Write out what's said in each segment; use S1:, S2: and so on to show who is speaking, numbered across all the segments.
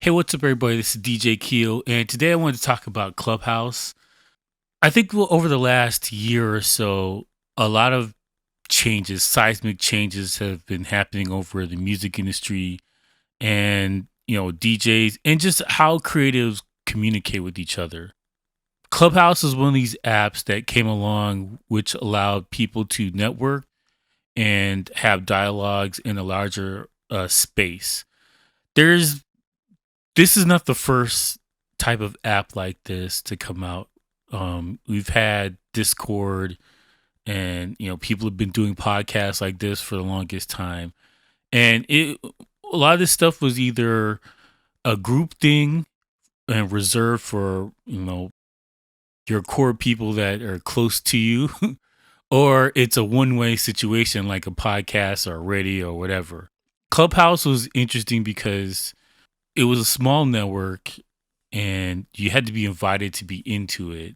S1: Hey, what's up, everybody? This is DJ Keel, and today I wanted to talk about Clubhouse. I think over the last year or so, a lot of changes, seismic changes, have been happening over the music industry and, DJs and just how creatives communicate with each other. Clubhouse is one of these apps that came along which allowed people to network and have dialogues in a larger space. There's This is not the first type of app like this to come out. We've had Discord, and people have been doing podcasts like this for the longest time. And a lot of this stuff was either a group thing and reserved for your core people that are close to you, or it's a one-way situation like a podcast or a radio or whatever. Clubhouse was interesting because it was a small network and you had to be invited to be into it.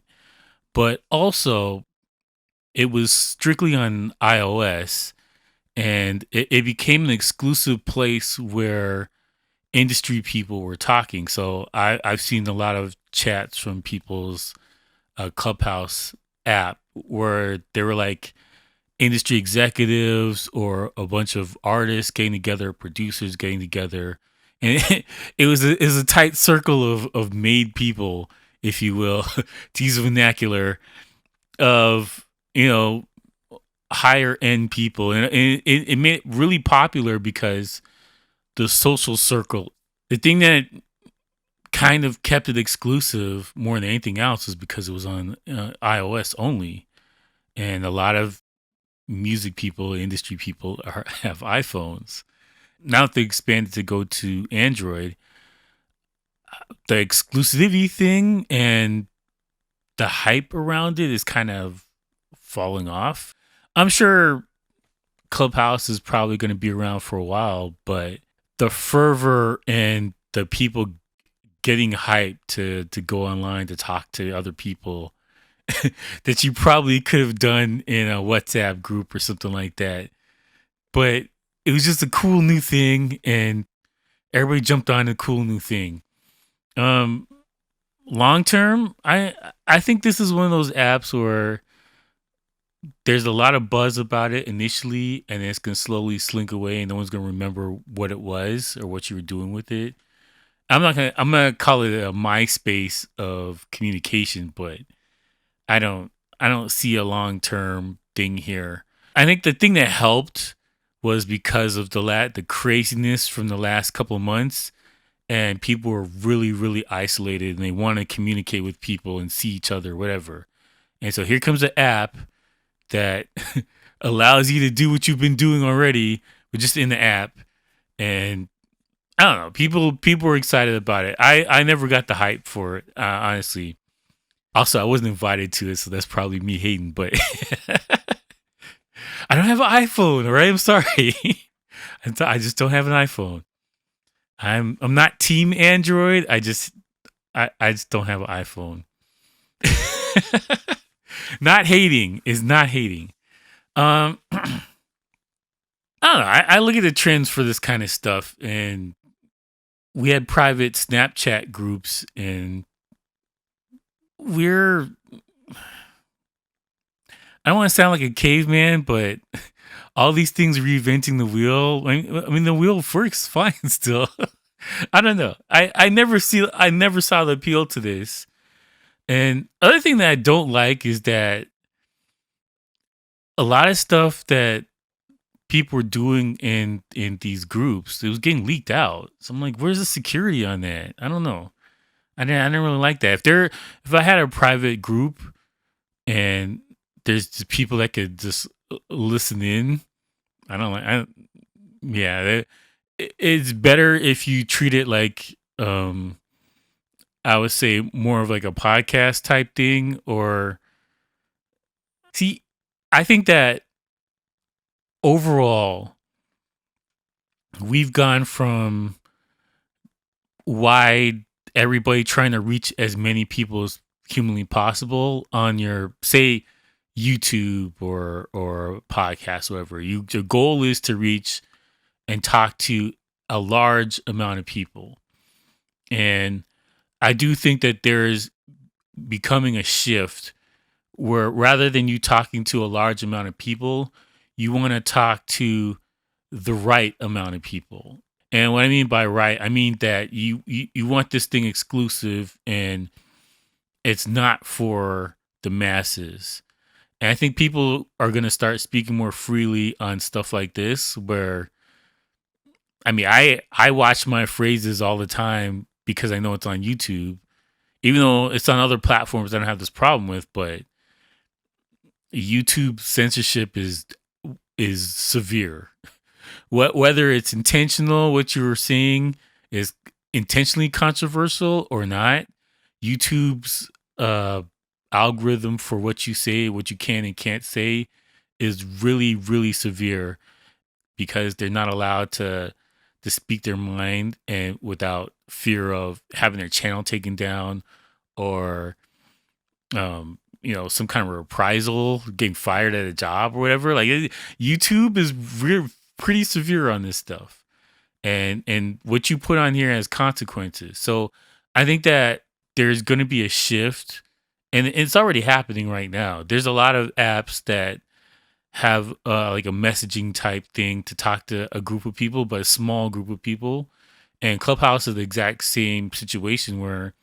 S1: But also, it was strictly on iOS, and it became an exclusive place where industry people were talking. So I've seen a lot of chats from people's Clubhouse app where they were like industry executives or a bunch of artists getting together, producers getting together, and it was a tight circle of made people, if you will, to use vernacular of higher end people, and it made it really popular because the social circle, the thing that kind of kept it exclusive more than anything else is because it was on iOS only, and a lot of music people, industry people have iPhones. Now that they expanded to go to Android, the exclusivity thing and the hype around it is kind of falling off. I'm sure Clubhouse is probably going to be around for a while, but the fervor and the people getting hyped to go online to talk to other people that you probably could have done in a WhatsApp group or something like that. But it was just a cool new thing, and everybody jumped on a cool new thing. Um, Long term, I think this is one of those apps where there's a lot of buzz about it initially, and it's gonna slowly slink away, and no one's gonna remember what it was or what you were doing with it. I'm gonna call it a MySpace of communication, but I don't I don't see a long term thing here. I think the thing that helped was because of the craziness from the last couple of months, and people were really isolated and they want to communicate with people and see each other, whatever. And so here comes an app that allows you to do what you've been doing already, but just in the app. And I don't know, people were excited about it. I never got the hype for it, honestly. Also, I wasn't invited to it, so that's probably me hating. But I don't have an iPhone. All right, I'm sorry. I just don't have an iPhone. I'm not team Android. I just don't have an iPhone. Not hating is not hating. I don't know. I look at the trends for this kind of stuff, and we had private Snapchat groups, and we're. I don't want to sound like a caveman, but all these things reinventing the wheel. I mean, the wheel works fine still. I don't know. I never saw the appeal to this. And other thing that I don't like is that a lot of stuff that people were doing in these groups, it was getting leaked out. So I'm like, where's the security on that? I don't know. I didn't really like that. If I had a private group and there's just people that could just listen in, I don't like. Yeah, it's better if you treat it like I would say more of like a podcast type thing. Or see, I think that overall we've gone from wide, everybody trying to reach as many people as humanly possible on your, say, YouTube or podcast, whatever. Your goal is to reach and talk to a large amount of people. And I do think that there is becoming a shift where rather than you talking to a large amount of people, you want to talk to the right amount of people. And what I mean by right, I mean that you want this thing exclusive and it's not for the masses. And I think people are going to start speaking more freely on stuff like this where I mean, I watch my phrases all the time because I know it's on YouTube. Even though it's on other platforms I don't have this problem with, but YouTube censorship is severe. Whether it's intentional, what you were seeing is intentionally controversial or not, YouTube's algorithm for what you say, what you can and can't say, is really, really severe because they're not allowed to speak their mind and without fear of having their channel taken down or some kind of reprisal, getting fired at a job or whatever. Like YouTube is pretty severe on this stuff, and what you put on here has consequences. So I think that there's going to be a shift, and it's already happening right now. There's a lot of apps that have like a messaging type thing to talk to a group of people, but a small group of people. And Clubhouse is the exact same situation where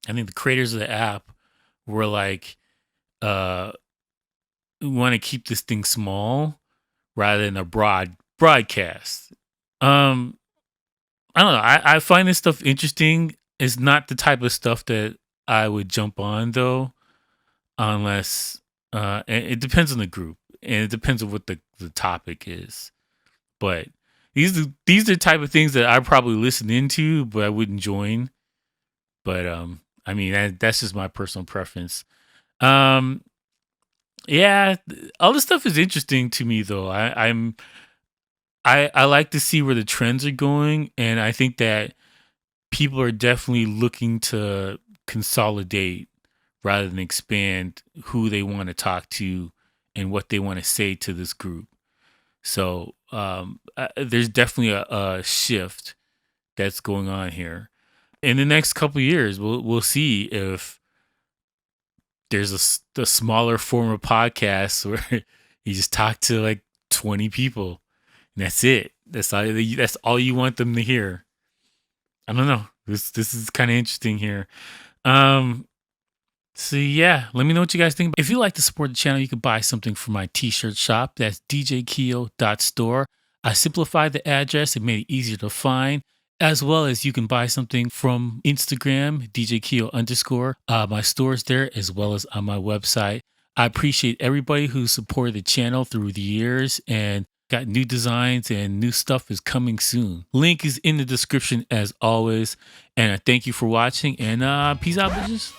S1: I think the creators of the app were like, we want to keep this thing small rather than a broadcast. Um, I don't know. I find this stuff interesting. It's not the type of stuff that I would jump on though, unless it depends on the group and it depends on what the topic is. But these are the type of things that I probably listen into, but I wouldn't join. But I mean that's just my personal preference. Um, yeah, all this stuff is interesting to me though. I like to see where the trends are going, and I think that people are definitely looking to consolidate rather than expand who they want to talk to and what they want to say to this group. So there's definitely a shift that's going on here. In the next couple of years, we'll see if there's a smaller form of podcast where you just talk to like 20 people and that's it. That's all you want them to hear. I don't know. This is kind of interesting here. Um, so yeah, let me know what you guys think. If you like to support the channel, you can buy something from my t-shirt shop. That's djkeo.store. I simplified the address and made it easier to find, as well as you can buy something from Instagram, djkeo_. My store's there as well as on my website. I appreciate everybody who supported the channel through the years and got new designs and new stuff is coming soon. Link is in the description as always. And I thank you for watching and peace out, bitches.